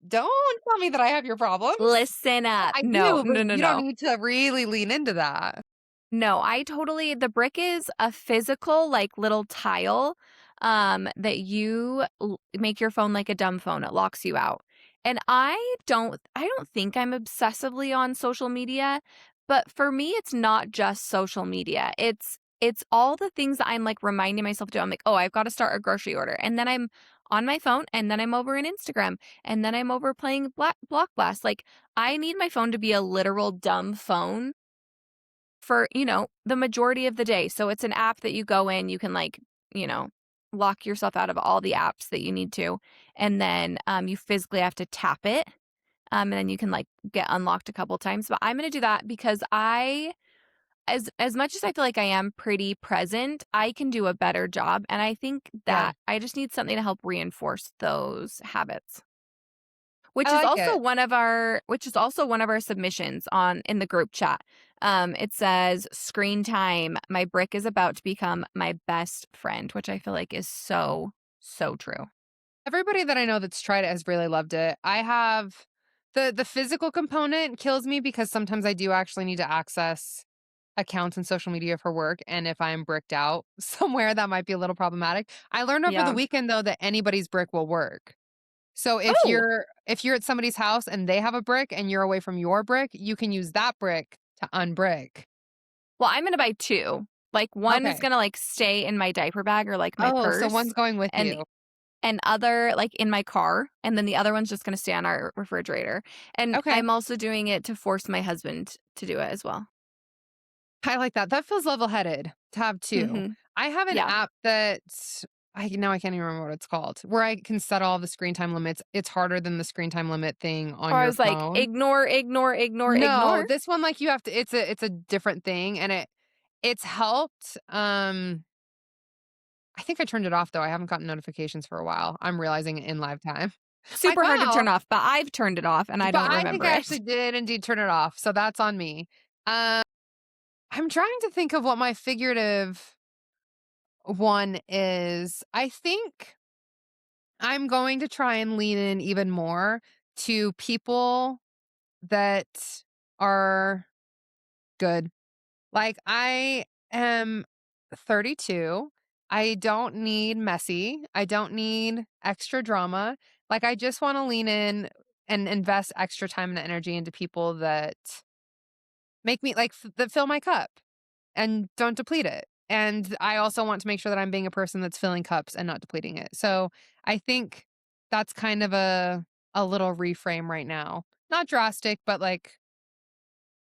"Don't tell me that I have your problems." Listen up. I No, do, but no, no, you don't no. need to really lean into that. No, I totally the brick is a physical, like, little tile, that you make your phone like a dumb phone. It locks you out. And I don't think I'm obsessively on social media, but for me, it's not just social media. It's all the things that I'm, like, reminding myself to do. I'm like, "Oh, I've gotta start a grocery order." And then I'm on my phone, and then I'm over in Instagram, and then I'm over playing Block Blast. Like, I need my phone to be a literal dumb phone for, the majority of the day. So it's an app that you go in, you can, like, you know, lock yourself out of all the apps that you need to. And then you physically have to tap it. And then you can, like, get unlocked a couple times. But I'm gonna do that because as much as I feel like I am pretty present, I can do a better job. And I think Yeah, that I just need something to help reinforce those habits. I Which is like also it. one of our submissions on in the group chat. It says, "Screen time. My brick is about to become my best friend," which I feel like is so, so true. Everybody that I know that's tried it has really loved it. I have the physical component kills me because sometimes I do actually need to access accounts and social media for work, and if I'm bricked out somewhere, that might be a little problematic. I learned over the Yeah. weekend though that anybody's brick will work. So Oh, if you're at somebody's house and they have a brick and you're away from your brick, you can use that brick to unbrick. well, I'm gonna buy 2. Like, one is Okay. gonna, like, stay in my diaper bag or, like, my Oh, so purse, one's going with and you. other, like, in my car, and then the other one's just gonna stay on our refrigerator. And Okay. I'm also doing it to force my husband to do it as well. I like that. That feels level-headed to have 2. Mhm. I have an Yeah. app that I can't even remember what it's called, where I can set all the screen time limits. It's harder than the screen time limit thing on Or I your was like, phone. "Ignore, ignore, ignore, No, ignore." this one, like, you have to it's a different thing, and it's helped. I think I turned it off, though. I haven't gotten notifications for a while. I'm realizing it in live time. Like, Super hard to wow, turn off, but I've turned it off and I but don't I think remember I it. actually did indeed turn it off, so that's on me. Um, I'm trying to think of what my figurative one is. I think I'm going to try and lean in even more to people that are good. Like, I am 32. I don't need messy. I don't need extra drama. Like, I just want to lean in and invest extra time and energy into people that make me like fill my cup and don't deplete it. And I also want to make sure that I'm being a person that's filling cups and not depleting it. So I think that's kind of a little reframe right now. Not drastic, but like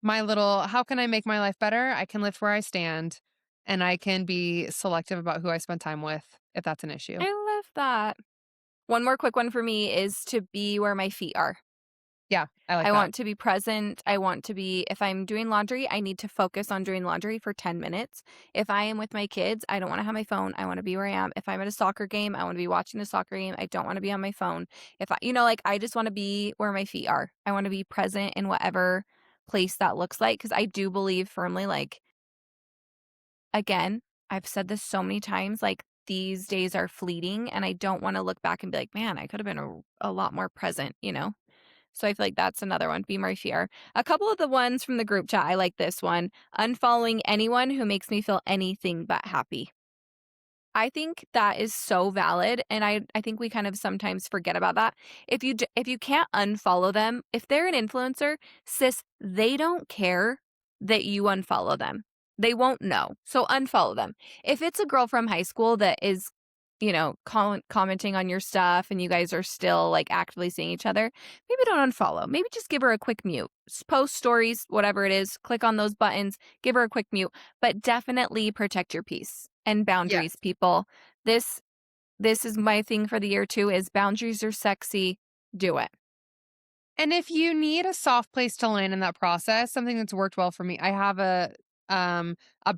my little how can I make my life better? I can lift where I stand and I can be selective about who I spend time with if that's an issue. I love that. One more quick one for me is to be where my feet are. Yeah, I like I that. want to be present. I want to be if I'm doing laundry, I need to focus on doing laundry for 10 minutes. If I am with my kids, I don't wanna have my phone. I wanna be where I am. If I'm at a soccer game, I wanna be watching a soccer game. I don't wanna be on my phone. If I like, I just wanna be where my feet are. I wanna be present in whatever place that looks like because I do believe firmly, like, again, I've said this so many times, like, these days are fleeting, and I don't wanna look back and be like, "Man, I could have been a lot more present," you know? So I feel like that's another one, be my fear. A couple of the ones from the group chat, I like this one. Unfollowing anyone who makes me feel anything but happy. I think that is so valid, and I think we kind of sometimes forget about that. If you can't unfollow them, if they're an influencer, sis, they don't care that you unfollow them. They won't know. So unfollow them. If it's a girl from high school that is, commenting on your stuff and you guys are still like actively seeing each other, maybe don't unfollow. Maybe just give her a quick mute. Post stories, whatever it is, click on those buttons, give her a quick mute, but definitely protect your peace and boundaries, Yes. people. This this is my thing for the year too is boundaries are sexy. Do it. And if you need a soft place to land in that process, something that's worked well for me, I have a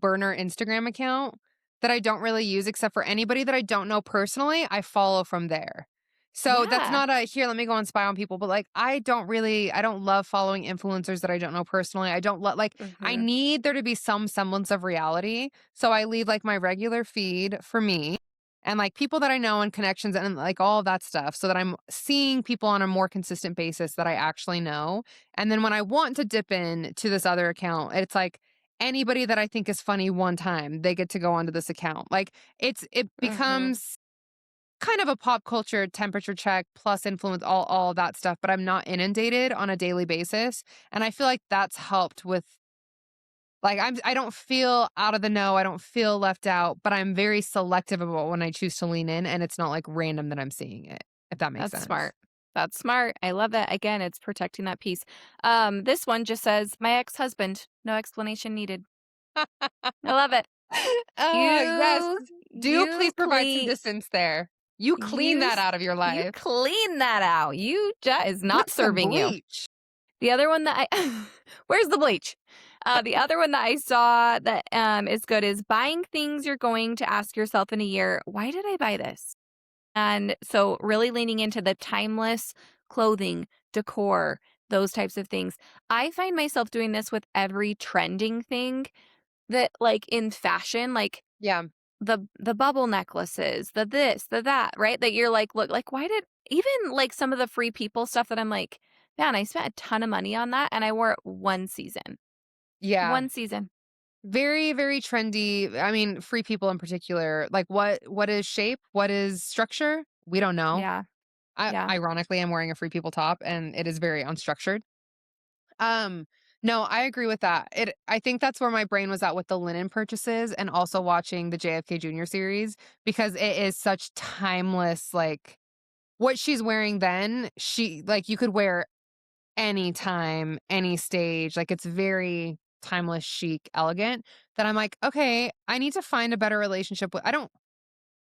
burner Instagram account that I don't really use except for anybody that I don't know personally, I follow from there. So that's Yeah. not a here, let me go and spy on people, but like I don't love following influencers that I don't know personally. I don't let like I Mhm. need there to be some semblance of reality. So I leave like my regular feed for me and like people that I know and connections and like all of that stuff so that I'm seeing people on a more consistent basis that I actually know. And then when I want to dip in to this other account, it's like anybody that I think is funny one time, they get to go onto this account. Like it Mhm. becomes kind of a pop culture temperature check plus influence all of that stuff, but I'm not inundated on a daily basis. And I feel like that's helped with like, I don't feel out of the know, I don't feel left out, but I'm very selective about when I choose to lean in, and it's not, like, random that I'm seeing it, if that makes That's sense. smart. That's smart. I love that. Again, it's protecting that peace. This one just says, "My ex-husband, no explanation needed." I love it. Yes. You Do you please provide some clean distance there. You clean you that s out of your you life clean that out. You is with not some serving you. bleach. The other one that I where's the bleach? The other one that I saw that, is good is buying things you're going to ask yourself in a year, "Why did I buy this?" And so really leaning into the timeless clothing, decor, those types of things. I find myself doing this with every trending thing that like in fashion, like Yeah. the bubble necklaces, the this, the that, right? That you're like, look, like why did even like some of the free people stuff that I'm like, man, I spent a ton of money on that and I wore it one season. Yeah. One season. Very, very trendy. I mean, free people in particular. Like, what is shape? What is structure? We don't know. Yeah. Yeah. Ironically, I'm wearing a free people top, and it is very unstructured. Um, no, I agree with that. I think that's where my brain was at with the linen purchases and also watching the JFK Jr. series because it is such timeless, like, what she's wearing then, she like, you could wear anytime, any stage, like, it's very timeless, chic, elegant, that I'm like, "Okay, I need to find a better relationship with"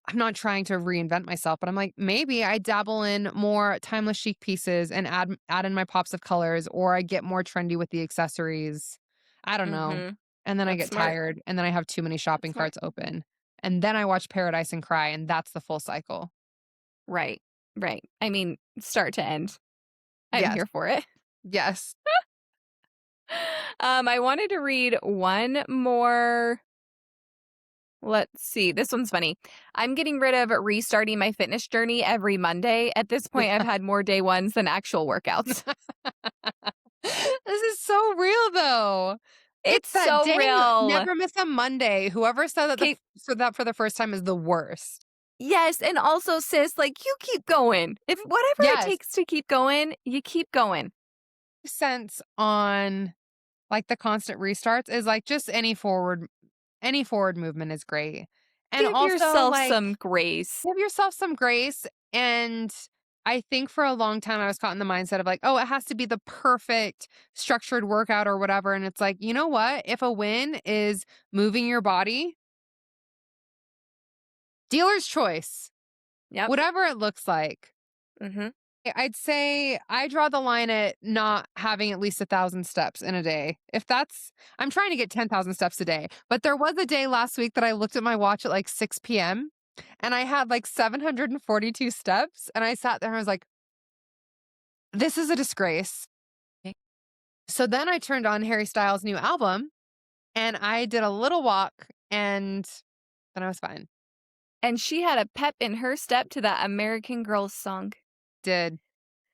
I'm not trying to reinvent myself, but I'm like, maybe I dabble in more timeless chic pieces and add in my pops of colors, or I get more trendy with the accessories. I don't know. Mhm. And then I That's get smart. tired, and then I have too many That's shopping smart. carts open. And then I watch Paradise and cry, and that's the full cycle. Right. Right. I mean, start to end. I'm Yes. here for it. Yes. I wanted to read one more. Let's see. This one's funny. I'm getting rid of restarting my fitness journey every Monday. At this point, I've had more day ones than actual workouts. This is so real though. It's It's that so dang real. never miss a Monday. Whoever said that Okay. said that for the first time is the worst. Yes. And also, sis, like you keep going. If whatever it Yes. takes to keep going, you keep going. Sense on like the constant restarts is like just any forward movement is great. And Give also yourself like some grace. give yourself some grace. And I think for a long time I was caught in the mindset of like, oh, it has to be the perfect structured workout or whatever. And it's like, you know what? If a win is moving your body, dealer's choice, Yep. whatever it looks like. Mhm. I'd say I draw the line at not having at least 1,000 steps in a day. If that's I'm trying to get 10,000 steps a day, but there was a day last week that I looked at my watch at like 6 PM and I had like 742 steps and I sat there and I was like, "This is a disgrace." Okay. So then I turned on Harry Styles' new album and I did a little walk and then I was fine. And she had a pep in her step to that American Girls song. Did.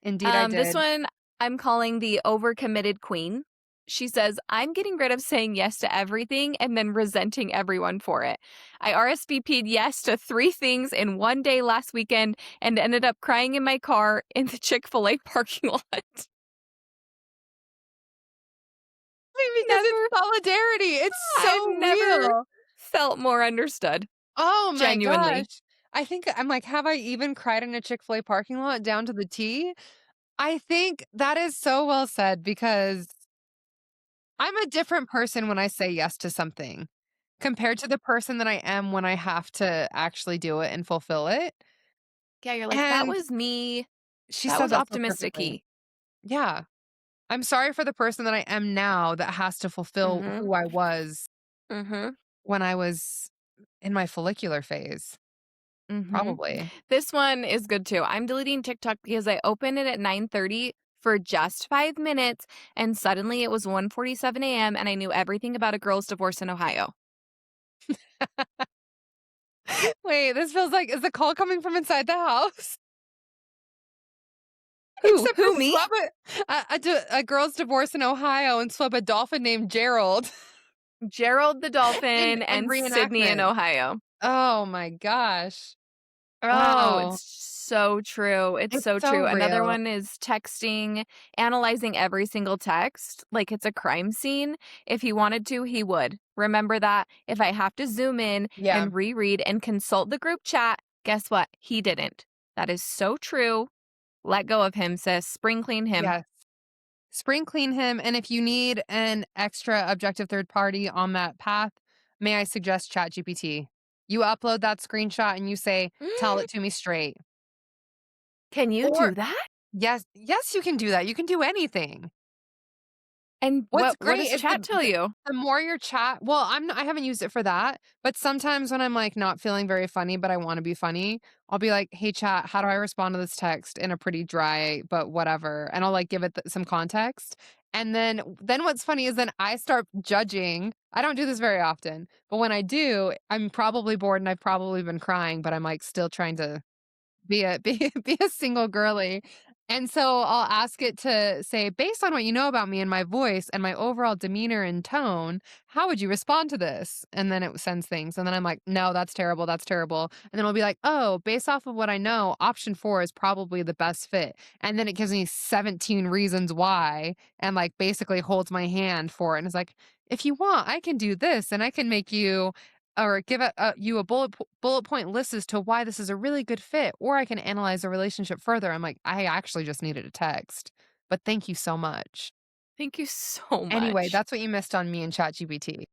Indeed I This did. one I'm calling the overcommitted queen. She says, I'm getting rid of saying yes to everything and then resenting everyone for it. I RSVP'd yes to 3 things in one day last weekend and ended up crying in my car in the Chick-fil-A parking lot. Because it's Never, solidarity. It's I've so never real. felt more understood. Oh my Genuinely. gosh. I think I'm like, have I even cried in a Chick-fil-A parking lot down to the T? I think that is so well said because I'm a different person when I say yes to something compared to the person that I am when I have to actually do it and fulfill it. Yeah, you're like, that And was me. she That said was that so optimistic-y. perfectly. Yeah. I'm sorry for the person that I am now that has to fulfill Mhm. who I was Mhm. when I was in my follicular phase. Mhm. Probably. This one is good too. I'm deleting TikTok because I opened it at 9:30 for just 5 minutes and suddenly it was 1:47 AM and I knew everything about a girl's divorce in Ohio. Wait, this feels like is the call coming from inside the house? Who? Except for Who, me? a girl's divorce in Ohio and swap a dolphin named Gerald Gerald the in Dolphin in and Sydney in reenactment. Ohio. Oh my gosh. Oh, Wow. it's so true. It's It's so so true. Another real. one is texting, analyzing every single text like it's a crime scene. If he wanted to, he would. Remember that if I have to zoom in Yeah. and reread and consult the group chat, guess what? He didn't. That is so true. Let go of him, sis. Spring clean him. Yes. Spring clean him, and if you need an extra objective third party on that path, may I suggest ChatGPT. You upload that screenshot and you say, "Tell it to me straight." Can you Or do that? yes, yes, you can do that. You can do anything. And What's what great does is chat tell you? the more your chat well, I haven't used it for that, but sometimes when I'm, like, not feeling very funny, but I wanna be funny, I'll be like, "Hey, chat, how do I respond to this text in a pretty dry but whatever?" And I'll, like, give it some context, and then what's funny is then I start judging. I don't do this very often, but when I do, I'm probably bored and I've probably been crying, but I'm, like, still trying to be a single girly. And so I'll ask it to say, based on what you know about me and my voice and my overall demeanor and tone, how would you respond to this? And then it sends things. And then I'm like, no, that's terrible. That's terrible. And then it'll be like, oh, based off of what I know, option four is probably the best fit. And then it gives me 17 reasons why and like basically holds my hand for it. And it's like, if you want, I can do this and I can make you or give you a bullet point list as to why this is a really good fit, or I can analyze the relationship further. I'm like, I actually just needed a text, but thank you so much. Thank you so Anyway, much. that's what you missed on me and ChatGPT.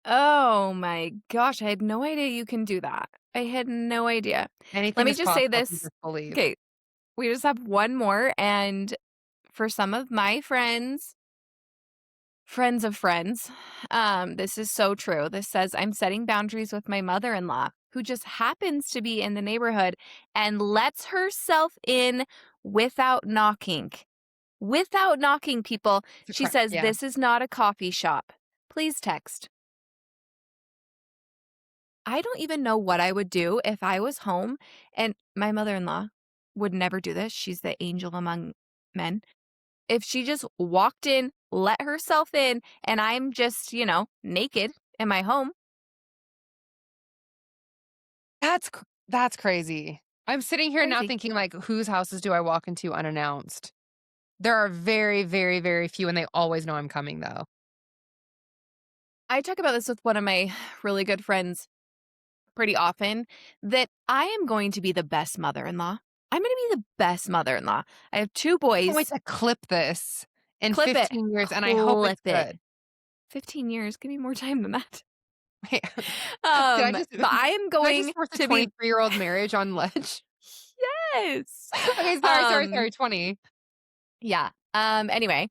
Oh my gosh, I had no idea you can do that. I had no idea. Let Anything me is just say possible if you this. just believe. Okay, we just have one more, and for some of my friends of friends, this is so true. This says, I'm setting boundaries with my mother-in-law, who just happens to be in the neighborhood and lets herself in without knocking. Without knocking, people. It's a She crime. says, Yeah. this is not a coffee shop. Please text. I don't even know what I would do if I was home and my mother-in-law would never do this. She's the angel among men. If she just walked in, let herself in, and I'm just, naked in my home. That's crazy. I'm sitting here now Crazy. thinking like, whose houses do I walk into unannounced? There are very, very, very few, and they always know I'm coming, though. I talk about this with one of my really good friends pretty often that I am going to be the best mother-in-law. I'm gonna be the best mother-in-law. I have 2 Can't wait boys. to clip this in Clip it. 15 years, and I hope it's Clip it. good. 15 years, give me more time than that. Wait, did I just But I am did I just going force a to be 23-year-old marriage on ledge? Yes. Okay, sorry, sorry, Um, sorry, 20. yeah. Anyway,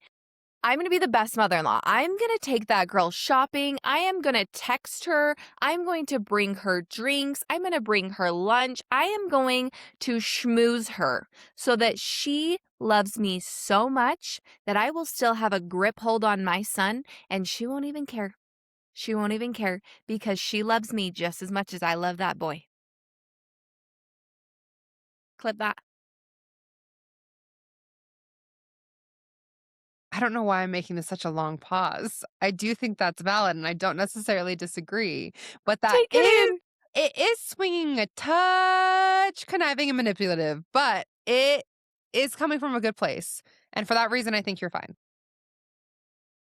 I'm gonna be the best mother-in-law. I'm gonna take that girl shopping. I am gonna text her. I'm going to bring her drinks. I'm gonna bring her lunch. I am going to schmooze her so that she loves me so much that I will still have a grip hold on my son and she won't even care. She won't even care because she loves me just as much as I love that boy. Clip that. I don't know why I'm making this such a long pause. I do think that's valid, and I don't necessarily disagree, but Take it in. it is swinging a touch conniving and manipulative, but it is coming from a good place, and for that reason, I think you're fine.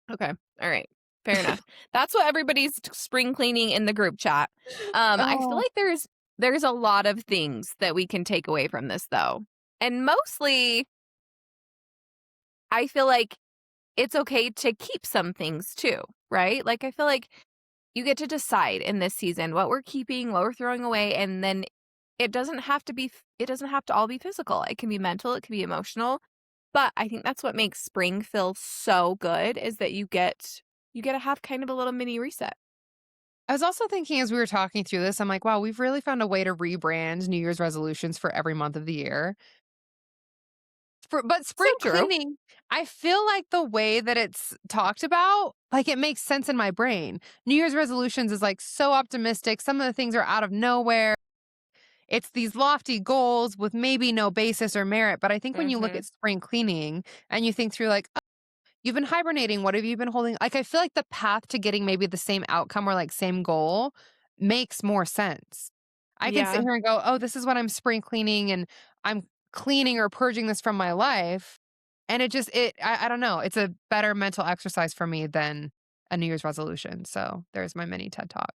Okay. All right. Fair enough. That's what everybody's spring cleaning in the group chat. I feel Oh, like there's a lot of things that we can take away from this though. And mostly I feel like it's okay to keep some things too, right? Like I feel like you get to decide in this season what we're keeping, what we're throwing away, and then it doesn't have to all be physical. It can be mental, it can be emotional. But I think that's what makes spring feel so good is that you get to have kind of a little mini reset. I was also thinking as we were talking through this, I'm like, wow, we've really found a way to rebrand New Year's resolutions for every month of the year. But So spring true. cleaning, I feel like the way that it's talked about, like it makes sense in my brain. New Year's resolutions is like so optimistic. Some of the things are out of nowhere. It's these lofty goals with maybe no basis or merit. But I think when you look Mhm. at spring cleaning and you think through like, you've been hibernating. What have you been holding? Like, I feel like the path to getting maybe the same outcome or like same goal makes more sense. I can sit Yeah. here and go, oh, this is what I'm spring cleaning and I'm cleaning or purging this from my life. And I don't know. It's a better mental exercise for me than a New Year's resolution. So there's my mini TED talk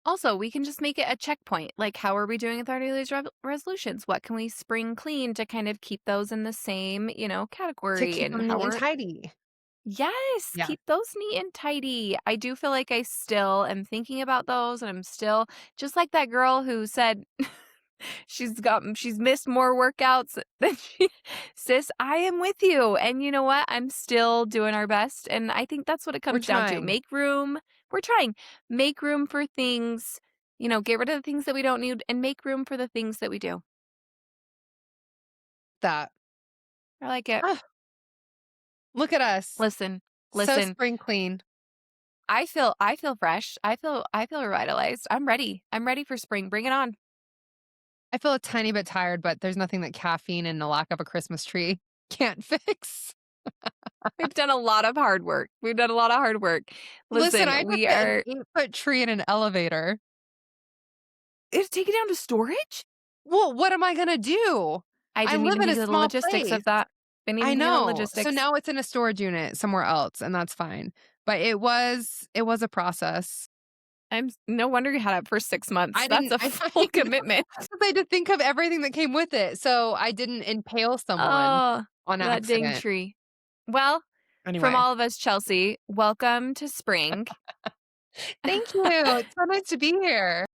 Also, we can just make it a checkpoint. Like, how are we doing with our daily resolutions? What can we spring clean to kind of keep those in the same, to category keep and them how neat and we're tidy. Yes, Yeah. keep those neat and tidy. I do feel like I still am thinking about those and I'm still just like that girl who said she's missed more workouts than she sis, I am with you. And you know what? I'm still doing our best. And I think that's what it We're comes down to. trying Make room. We're trying. Make room for things, get rid of the things that we don't need and make room for the things that we do. that. I like it. Ah, look at us. Listen, So listen. spring clean. I feel fresh. I feel revitalized. I'm ready. I'm ready for spring. Bring it on. I feel a tiny bit tired, but there's nothing that caffeine and the lack of a Christmas tree can't fix. We've done a lot of hard work. We've done a lot of hard work. Listen, I Listen, had to we fit an are 8-foot tree in an elevator. take it down to storage? Well, what am I gonna do? I I didn't live even in think a of the small logistics place. of that. Didn't I even think of the know. So logistics. now it's in a storage unit somewhere else, and that's fine. But it was a process. No wonder you had it for 6 months. I That's didn't a I full know. commitment. 'Cause I had to think of everything that came with it, so I didn't impale someone Oh, on that dang accident. tree. Well, from Anyway, all of us, Chelsea, welcome to spring. thank you. It's so nice to be here.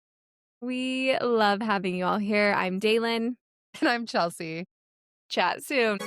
We love having you all here. I'm Dalen. And I'm Chelsea. Chat soon.